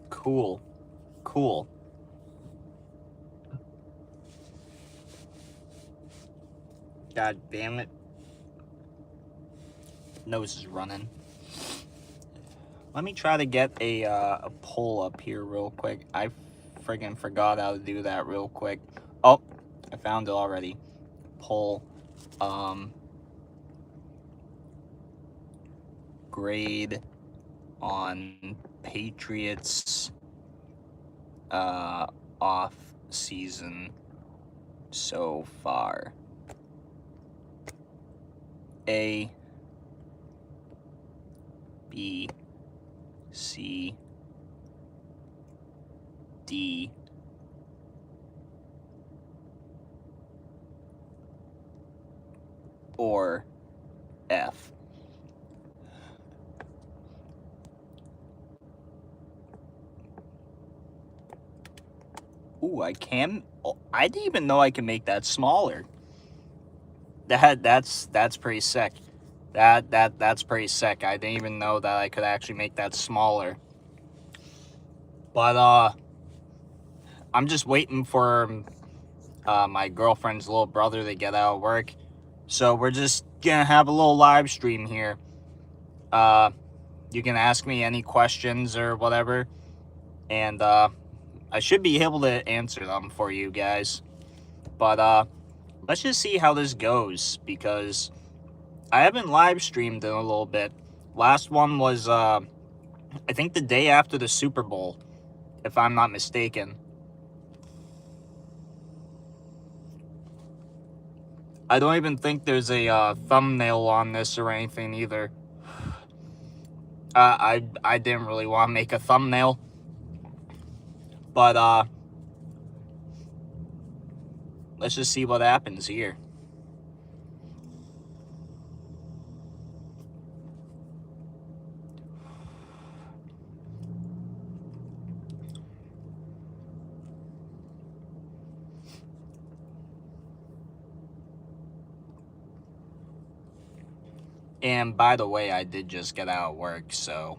Cool. Cool. God damn it. Nose is running. Let me try to get a poll up here real quick. I friggin' forgot how to do that real quick. Oh, I found it already. Poll. Grade on Patriots off season so far. A, B, C, D, or F. Ooh, I can. Oh, I didn't even know I can make that smaller. That's pretty sick. That's pretty sick. I didn't even know that I could actually make that smaller. But I'm just waiting for my girlfriend's little brother to get out of work. So we're just gonna have a little live stream here. You can ask me any questions or whatever, and I should be able to answer them for you guys. But let's just see how this goes, because I haven't live streamed in a little bit. Last one was I think the day after the Super Bowl, if I'm not mistaken. I don't even think there's a thumbnail on this or anything either. I didn't really want to make a thumbnail, but let's just see what happens here. And by the way, I did just get out of work, so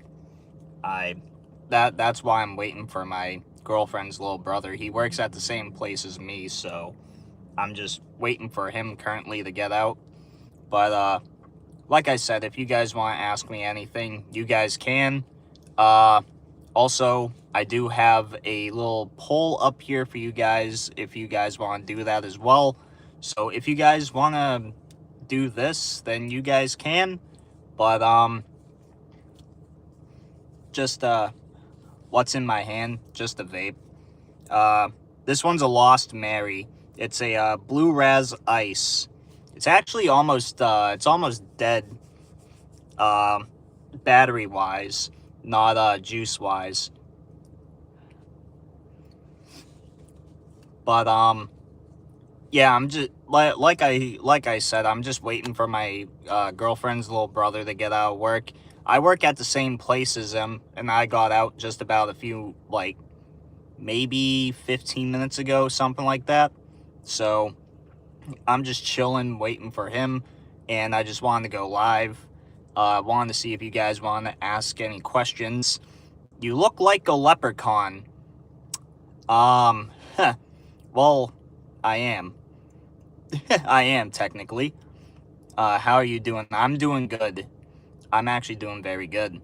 that's why I'm waiting for my girlfriend's little brother. He works at the same place as me, so I'm just waiting for him currently to get out. But like I said, if you guys want to ask me anything, you guys can. Also, I do have a little poll up here for you guys if you guys want to do that as well. So if you guys want to do this, then you guys can. But just what's in my hand? Just a vape. This one's a Lost Mary. It's a Blue Raz Ice. It's actually almost dead, battery wise, not juice wise. But yeah, I'm just like I said, I'm just waiting for my girlfriend's little brother to get out of work. I work at the same place as him, and I got out just about a few, like, maybe 15 minutes ago, something like that. So I'm just chilling, waiting for him, and I just wanted to go live. Wanted to see if you guys want to ask any questions. You look like a leprechaun. Well, I am. I am, technically. How are you doing? I'm doing good. I'm actually doing very good.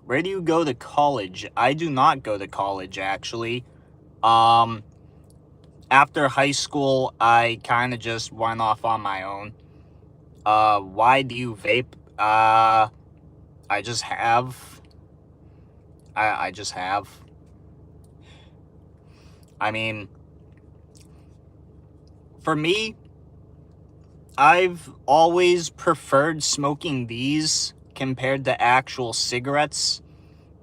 Where do you go to college? I do not go to college, actually. After high school, I kind of just went off on my own. Why do you vape? I just have. I just have. I mean, for me, I've always preferred smoking these compared to actual cigarettes,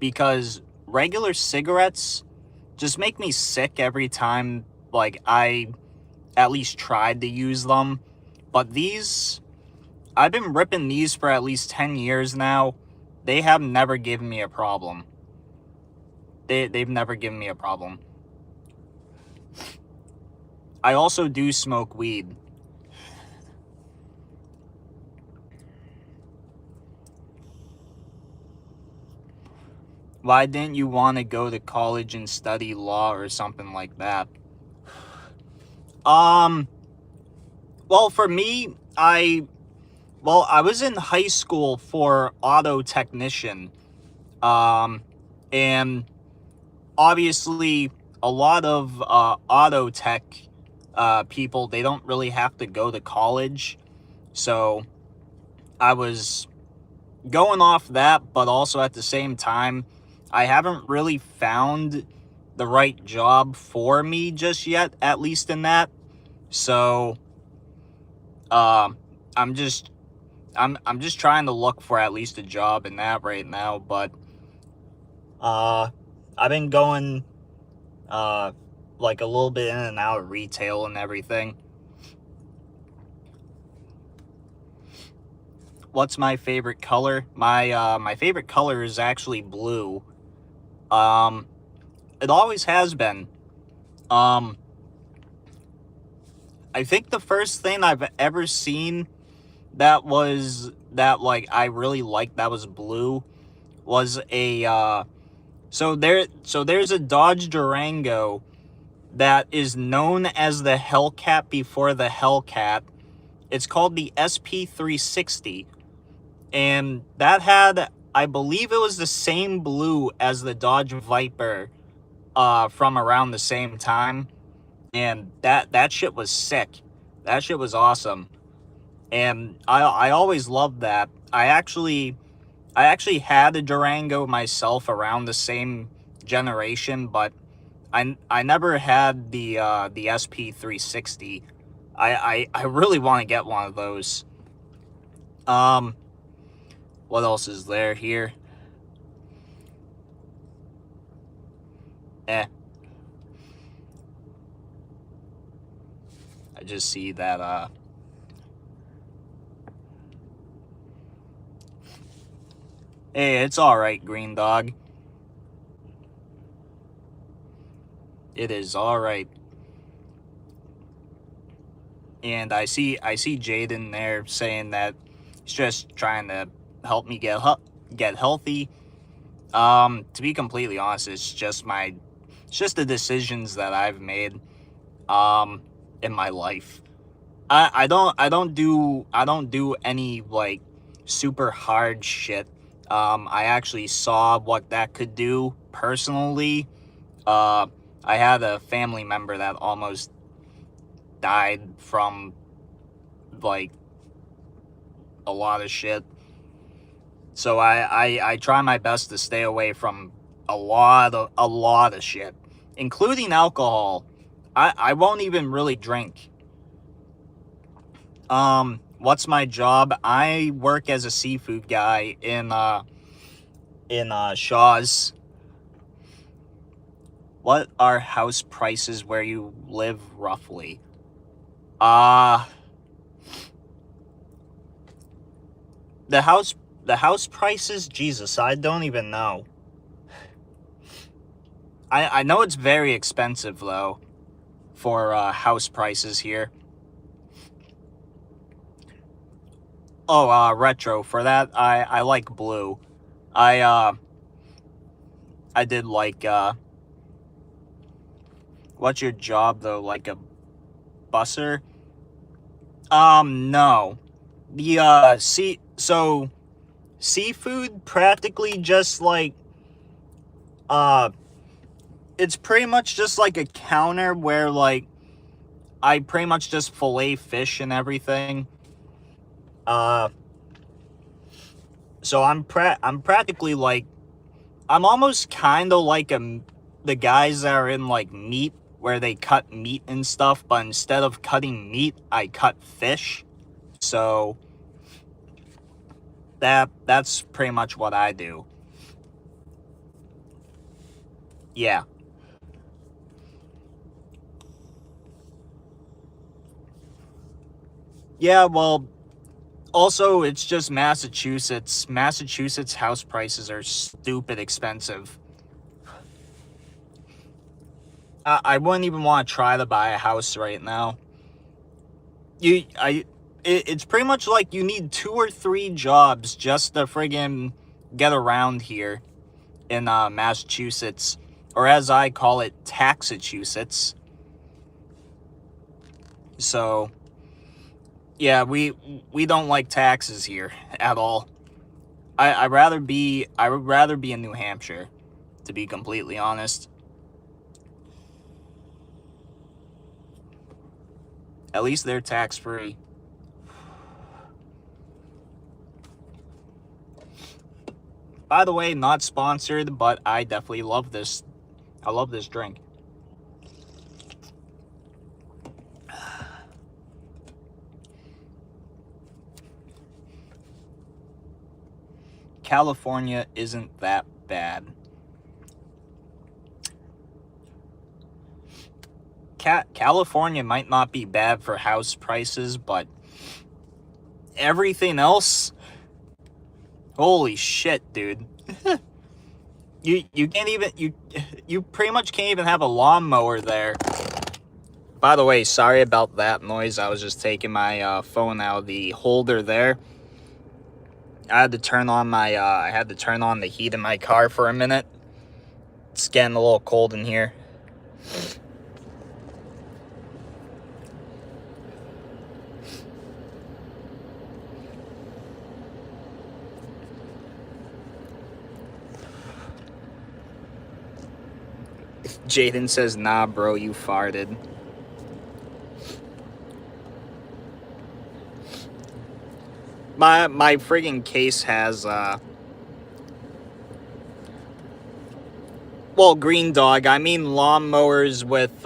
because regular cigarettes just make me sick every time, like, I at least tried to use them. But these, I've been ripping these for at least 10 years now. They have never given me a problem. They've never given me a problem. I also do smoke weed. Why didn't you want to go to college and study law or something like that? Well, for me, I was in high school for auto technician. And obviously a lot of auto tech people, they don't really have to go to college. So I was going off that, but also at the same time, I haven't really found the right job for me just yet, at least in that. So I'm just trying to look for at least a job in that right now. But I've been going like a little bit in and out of retail and everything. What's my favorite color? My favorite color is actually blue. It always has been. I think the first thing I've ever seen that like I really liked that was blue was a so there's a Dodge Durango that is known as the Hellcat before the Hellcat. It's called the SP360, and that had, I believe it was the same blue as the Dodge Viper from around the same time, and that shit was sick. That shit was awesome, and I always loved that. I actually had a Durango myself around the same generation, but I never had the SP360. I really want to get one of those. What else is there here? I just see that hey, it's all right, Green Dog. It is all right. And I see Jaden there saying that he's just trying to help me get healthy. To be completely honest, it's just the decisions that I've made in my life. I don't do any like super hard shit. I actually saw what that could do personally. I had a family member that almost died from like a lot of shit. So I try my best to stay away from a lot of shit, including alcohol. I won't even really drink. What's my job? I work as a seafood guy in Shaw's. What are house prices where you live roughly? The house prices, Jesus, I don't even know. I know it's very expensive though for house prices here. Oh, retro. For that, I like blue. I did like what's your job though? Like a busser? No. The so seafood practically just like it's pretty much just like a counter where like I pretty much just fillet fish and everything. So I'm practically like, I'm almost kind of like the guys that are in like meat, where they cut meat and stuff, but instead of cutting meat, I cut fish. So that's pretty much what I do. Yeah. Yeah, well, also, it's just Massachusetts. Massachusetts house prices are stupid expensive. I wouldn't even want to try to buy a house right now. It's pretty much like you need 2 or 3 jobs just to friggin' get around here. in Massachusetts, or as I call it, Taxachusetts. So, yeah, we don't like taxes here at all. I would rather be in New Hampshire, to be completely honest. At least they're tax-free. By the way, not sponsored, but I definitely love this. I love this drink. California isn't that bad. California might not be bad for house prices, but everything else, holy shit, dude. you can't even you pretty much can't even have a lawnmower there. By the way, sorry about that noise. I was just taking my phone out of the holder there. I had to turn on the heat in my car for a minute. It's getting a little cold in here. Jaden says, nah, bro, you farted. My friggin' case has, well, Green Dog, I mean lawnmowers with,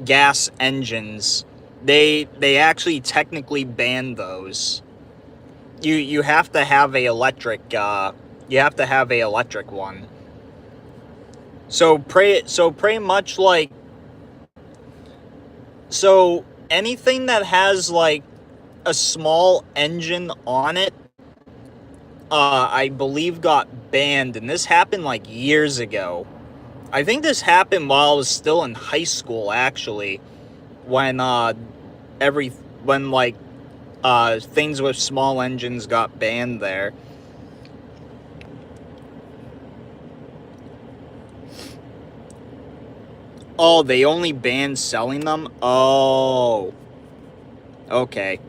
gas engines. They actually technically ban those. You have to have a electric, one. So pretty much like, so anything that has like a small engine on it, I believe got banned, and this happened like years ago. I think this happened while I was still in high school, actually, when things with small engines got banned there. Oh, they only banned selling them? Oh. Okay.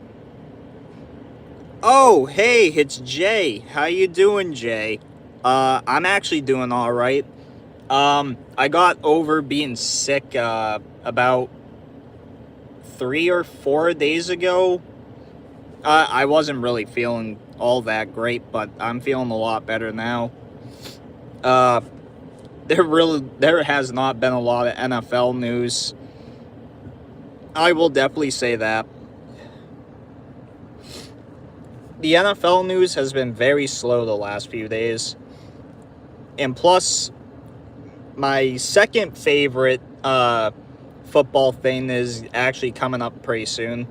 Oh, hey, it's Jay. How you doing, Jay? I'm actually doing all right. I got over being sick, about 3 or 4 days ago. I wasn't really feeling all that great, but I'm feeling a lot better now. There has not been a lot of NFL news. I will definitely say that. The NFL news has been very slow the last few days. And plus, my second favorite football thing is actually coming up pretty soon.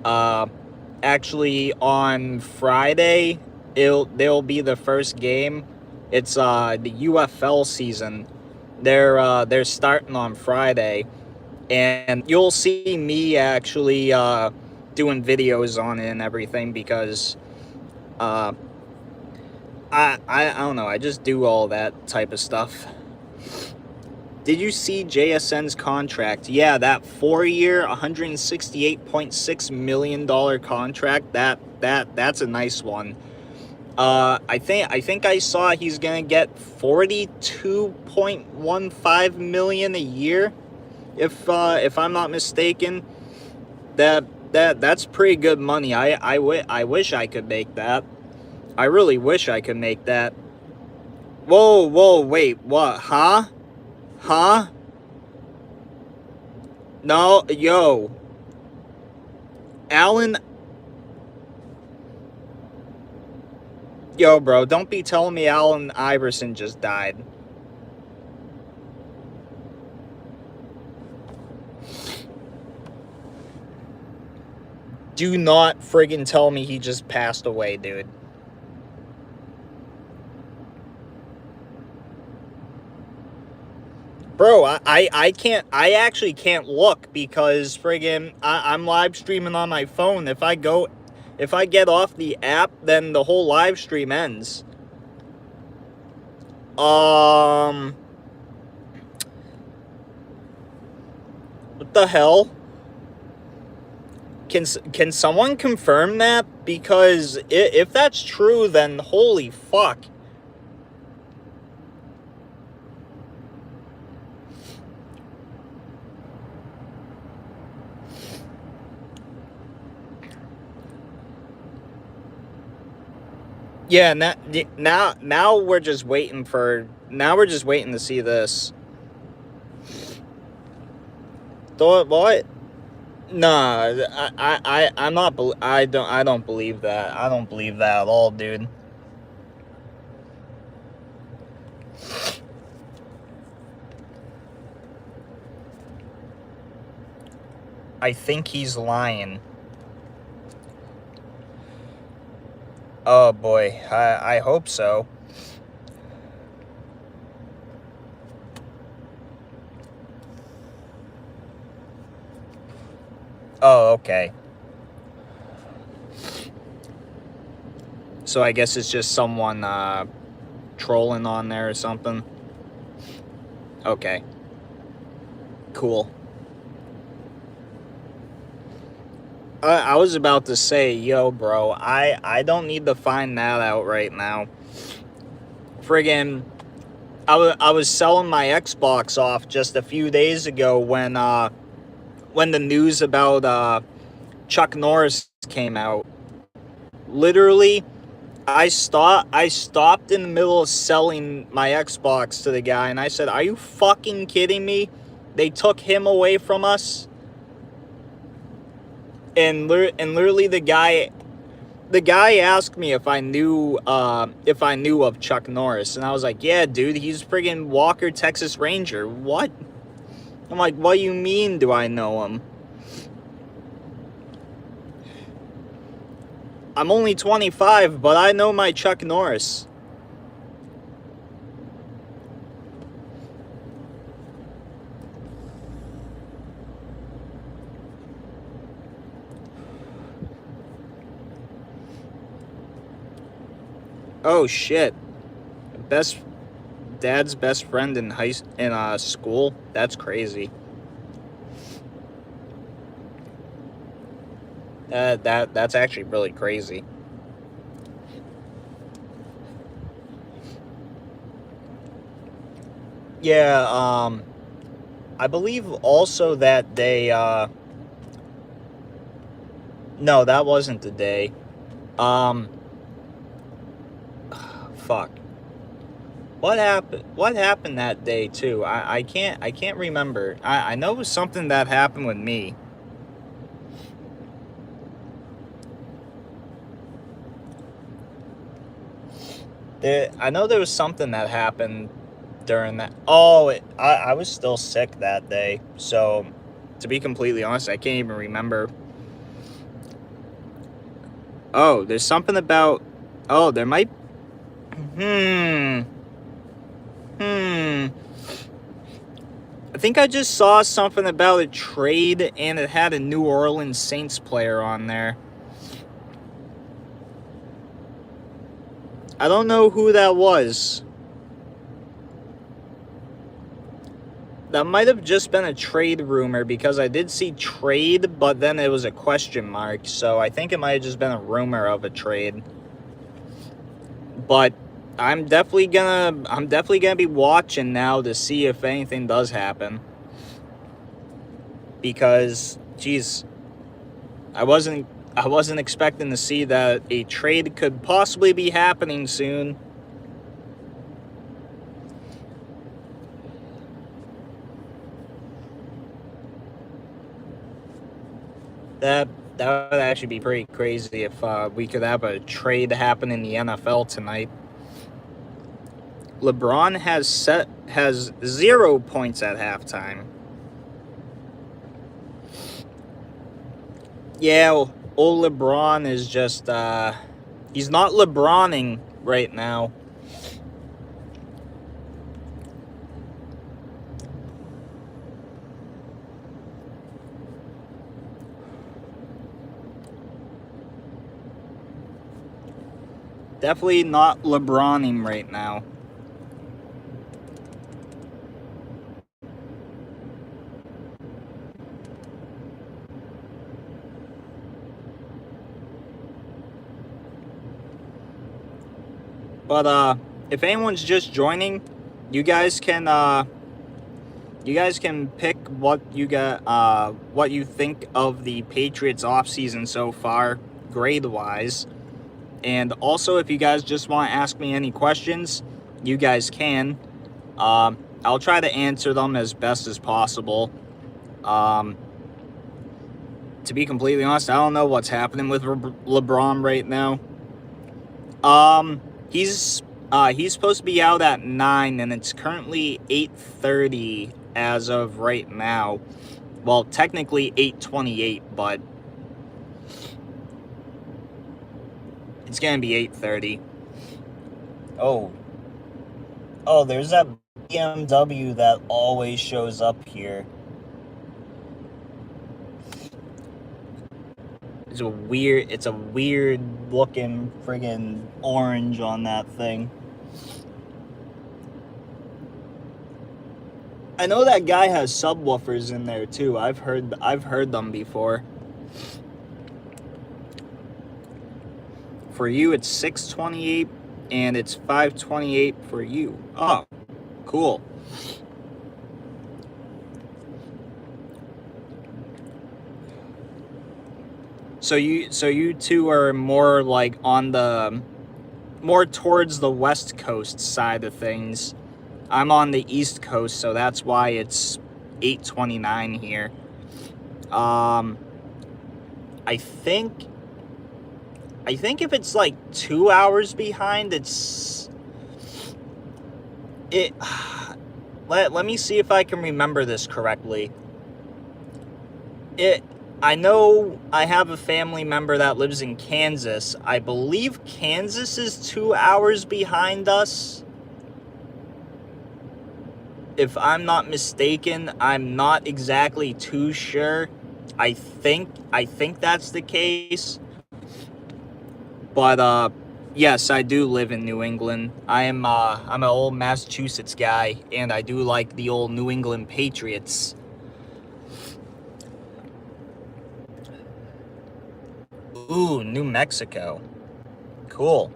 Actually, on Friday, there'll be the first game. It's the UFL season. They're starting on Friday, and you'll see me actually doing videos on it and everything, because I don't know, I just do all that type of stuff. Did you see JSN's contract? Yeah, that 4-year, $168.6 million contract. That's a nice one. I think I saw he's gonna get $42.15 million a year, if I'm not mistaken. That's pretty good money. I wish I could make that. I really wish I could make that. Whoa, wait, what? Huh? No, yo. Allen. Yo, bro, don't be telling me Allen Iverson just died. Do not friggin' tell me he just passed away, dude. Bro, I actually can't look, because friggin' I'm live streaming on my phone. If I get off the app, then the whole live stream ends. What the hell? Can someone confirm that? Because if that's true, then holy fuck. Yeah, now we're just waiting to see this. What? Nah, I'm not. I don't believe that. I don't believe that at all, dude. I think he's lying. Oh boy, I hope so. Oh, okay. So I guess it's just someone trolling on there or something. Okay. Cool. I was about to say, yo, bro, I don't need to find that out right now. Friggin', I was selling my Xbox off just a few days ago when the news about Chuck Norris came out. Literally, I stopped in the middle of selling my Xbox to the guy, and I said, "Are you fucking kidding me? They took him away from us." And literally the guy asked me if I knew of Chuck Norris, and I was like, "Yeah, dude, he's friggin' Walker, Texas Ranger." What? I'm like, "What do you mean? Do I know him?" I'm only 25, but I know my Chuck Norris. Oh shit! Dad's best friend in school. That's crazy. That's actually really crazy. Yeah. I believe also that they. No, that wasn't the day. Fuck. What happened? What happened that day too? I can't remember. I know it was something that happened with me. I know there was something that happened during that. Oh, I was still sick that day. So, to be completely honest, I can't even remember. Oh, there's something about. Oh, there might. Hmm. I think I just saw something about a trade, and it had a New Orleans Saints player on there. I don't know who that was. That might have just been a trade rumor, because I did see trade, but then it was a question mark. So I think it might have just been a rumor of a trade. But I'm definitely gonna be watching now to see if anything does happen. Because, geez, I wasn't expecting to see that a trade could possibly be happening soon. That would actually be pretty crazy if we could have a trade happen in the NFL tonight. LeBron has 0 points at halftime. Yeah, old LeBron is just he's not LeBroning right now. Definitely not LeBroning right now. But if anyone's just joining, you guys can pick what what you think of the Patriots offseason so far, grade-wise. And also, if you guys just want to ask me any questions, you guys can. I'll try to answer them as best as possible. To be completely honest, I don't know what's happening with LeBron right now. He's supposed to be out at 9, and it's currently 8:30 as of right now. Well, technically 8:28, but it's gonna be 8:30. Oh, there's that BMW that always shows up here. It's a weird looking friggin' orange on that thing. I know that guy has subwoofers in there too. I've heard them before. For you, it's 628, and it's 528 for you. Oh, cool. So you two are more like on the more towards the West Coast side of things. I'm on the East Coast, so that's why it's 8:29 here. I think if it's like 2 hours behind, let me see if I can remember this correctly. I know I have a family member that lives in Kansas. I believe Kansas is 2 hours behind us. If I'm not mistaken, I'm not exactly too sure. I think that's the case. But yes, I do live in New England. I'm an old Massachusetts guy, and I do like the old New England Patriots. Ooh, New Mexico. Cool.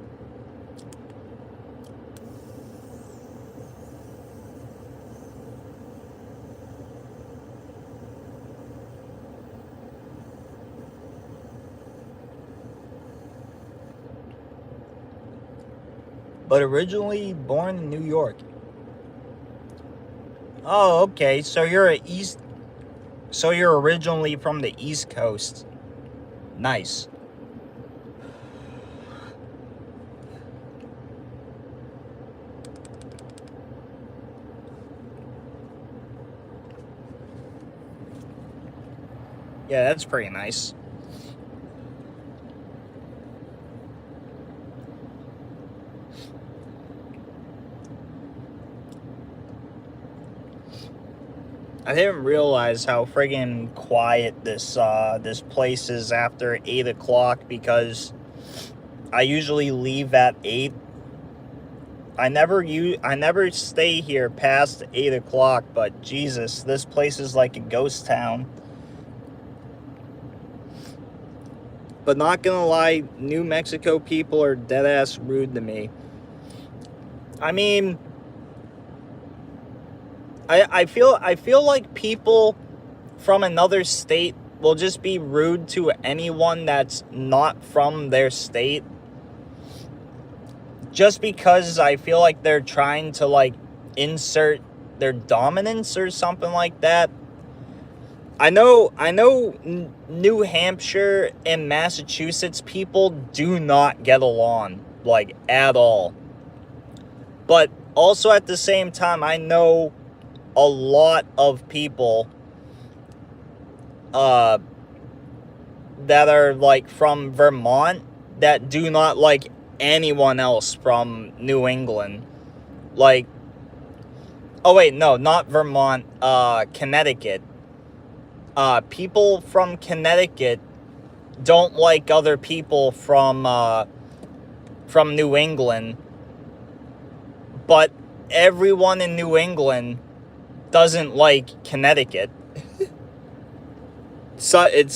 But originally born in New York. Oh, okay. So you're originally from the East Coast. Nice. Yeah, that's pretty nice. I didn't realize how friggin' quiet this place is after 8 o'clock, because I usually leave at 8. I never stay here past 8 o'clock, but Jesus, this place is like a ghost town. But not gonna lie, New Mexico people are deadass rude to me. I mean, I feel like people from another state will just be rude to anyone that's not from their state, just because I feel like they're trying to like insert their dominance or something like that. I know New Hampshire and Massachusetts people do not get along, like, at all. But also at the same time, I know a lot of people that are like from Vermont that do not like anyone else from New England. Like, oh wait, no, not Vermont, Connecticut. People from Connecticut don't like other people from New England, but everyone in New England doesn't like Connecticut. So it's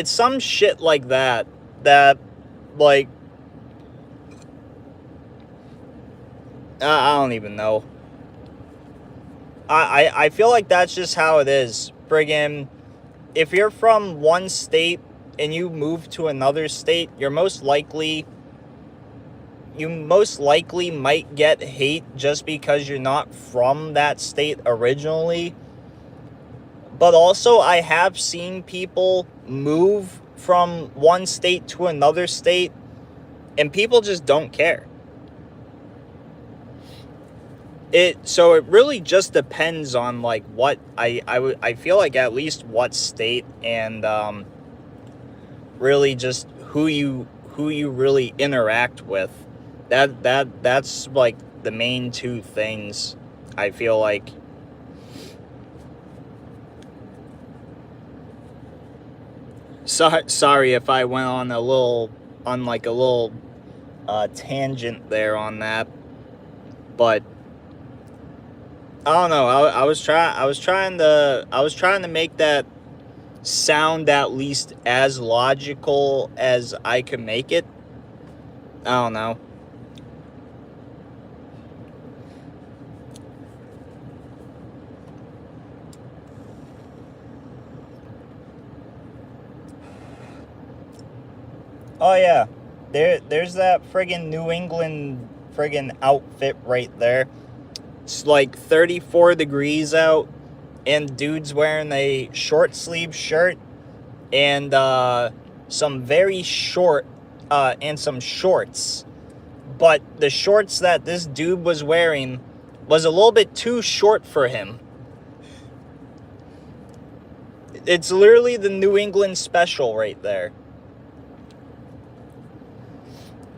some shit like that, like, I don't even know. I feel like that's just how it is. Friggin', if you're from one state and you move to another state, you most likely might get hate just because you're not from that state originally. But also, I have seen people move from one state to another state, and people just don't care. So it really just depends on like what I feel like, at least what state, and really just who you really interact with. That's like the main two things, I feel like. Sorry if I went on a little tangent there on that, but I don't know. I was trying to make that sound at least as logical as I could make it. I don't know. Oh yeah, there's that friggin' New England friggin' outfit right there. It's like 34 degrees out, and dude's wearing a short sleeve shirt and some very short and some shorts. But the shorts that this dude was wearing was a little bit too short for him. It's literally the New England special right there.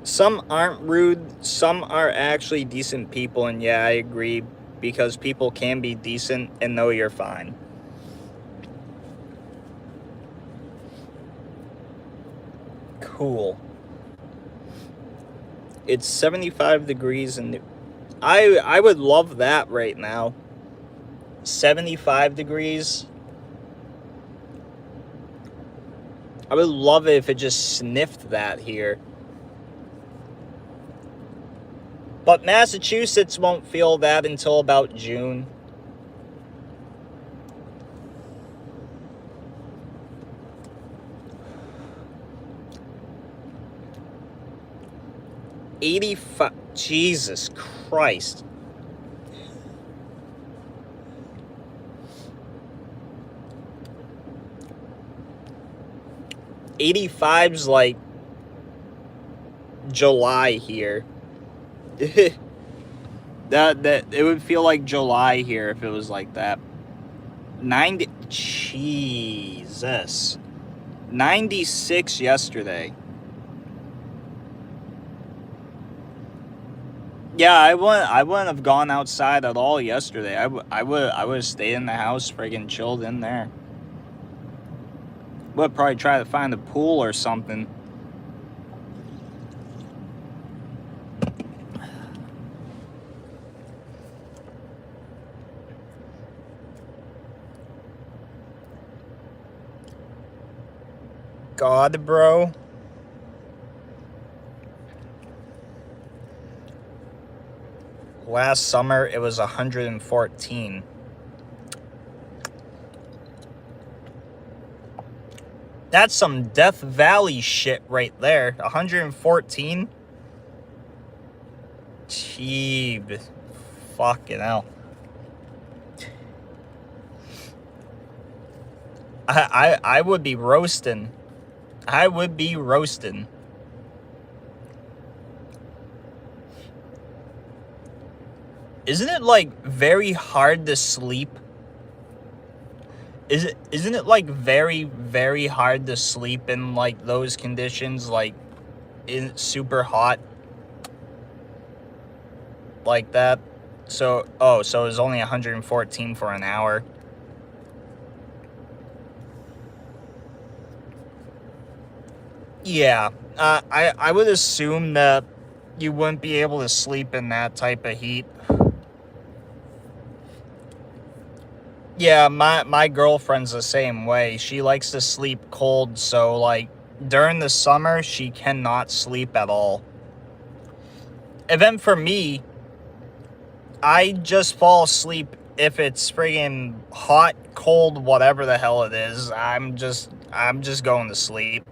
Some aren't rude, some are actually decent people, and yeah, I agree, because people can be decent and know you're fine. Cool. It's 75 degrees and I would love that right now. 75 degrees. I would love it if it just sniffed that here. But Massachusetts won't feel that until about June. $85. Jesus Christ. $85's like July here. that it would feel like July here if it was like that. 90. Jesus. 96 yesterday. Yeah, I wouldn't have gone outside at all yesterday. I would have stayed in the house, friggin' chilled in there. Would probably try to find a pool or something. God, bro. Last summer, it was 114. That's some Death Valley shit right there. 114? Jeeb. Fucking hell. I would be roasting. I would be roasting. Isn't it like very hard to sleep? Isn't it like very, very hard to sleep in like those conditions, like in super hot like that? So it was only 114 for an hour. Yeah, I would assume that you wouldn't be able to sleep in that type of heat. Yeah, my girlfriend's the same way. She likes to sleep cold, so like during the summer she cannot sleep at all. And then for me, I just fall asleep if it's friggin' hot, cold, whatever the hell it is. I'm just going to sleep.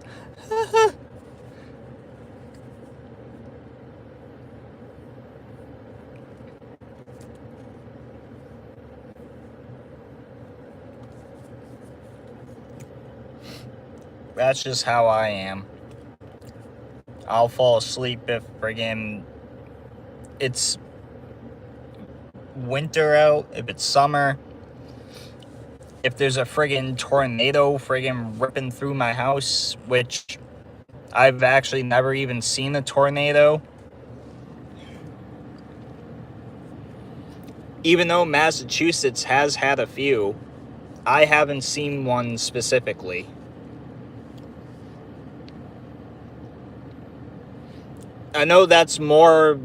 That's just how I am. I'll fall asleep if friggin' it's winter out, if it's summer, if there's a friggin' tornado friggin' ripping through my house, which I've actually never even seen a tornado. Even though Massachusetts has had a few, I haven't seen one specifically. I know that's more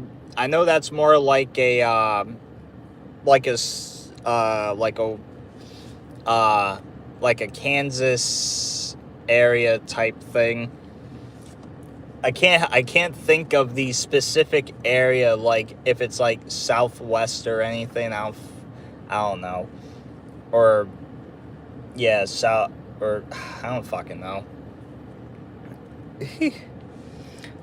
like a like a like a Kansas area type thing. I can't think of the specific area, like if it's like Southwest or anything. I don't know. Or yeah, South, or I don't fucking know.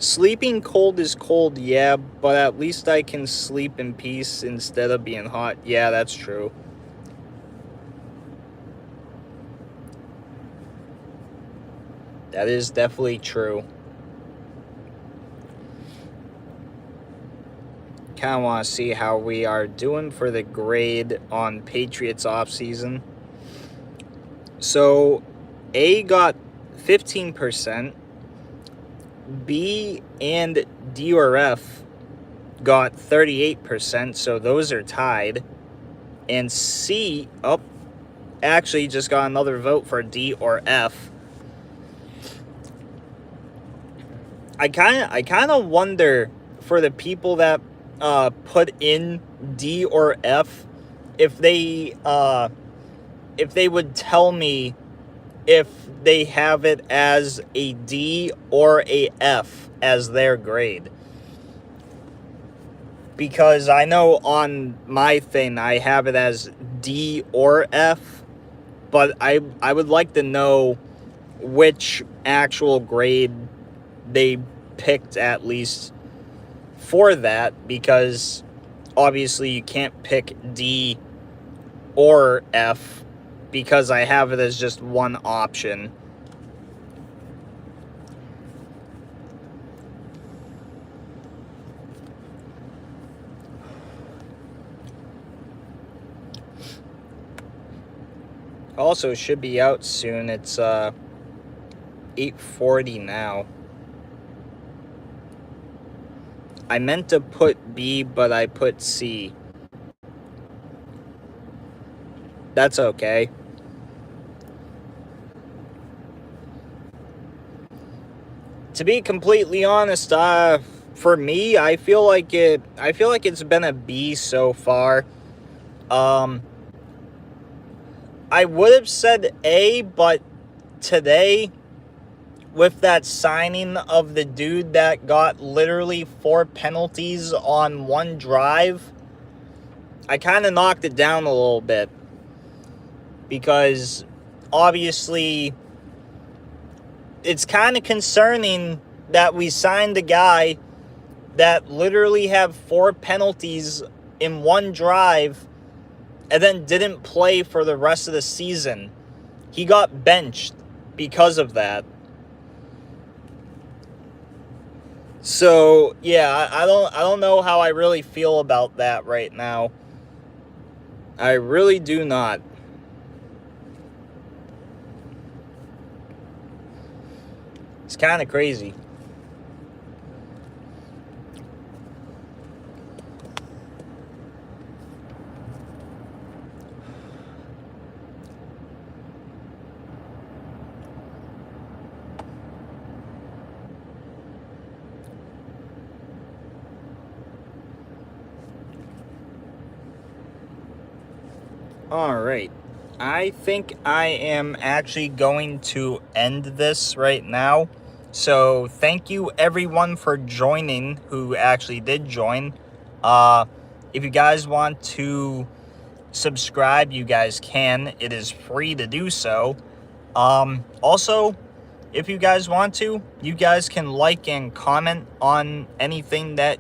Sleeping cold is cold, yeah, but at least I can sleep in peace instead of being hot. Yeah, that's true. That is definitely true. Kind of want to see how we are doing for the grade on Patriots offseason. So, A got 15%. B and D or F got 38%, so those are tied. And C, actually just got another vote for D or F. I kind of wonder, for the people that put in D or F, if they would tell me if they have it as a D or a F as their grade. Because I know on my thing I have it as D or F, but I would like to know which actual grade they picked at least for that, because obviously you can't pick D or F because I have it as just one option. Also should be out soon. It's 8:40 now. I meant to put B, but I put C. That's okay. To be completely honest, for me, I feel like it's been a B so far. I would have said A, but today, with that signing of the dude that got literally 4 penalties on one drive, I kind of knocked it down a little bit. Because obviously it's kind of concerning that we signed a guy that literally had 4 penalties in one drive and then didn't play for the rest of the season. He got benched because of that. So, yeah, I don't know how I really feel about that right now. I really do not. It's kind of crazy. All right. I think I am actually going to end this right now. So thank you everyone for joining who actually did join. If you guys want to subscribe, you guys can. It is free to do so. Also, if you guys want to, you guys can like and comment on anything that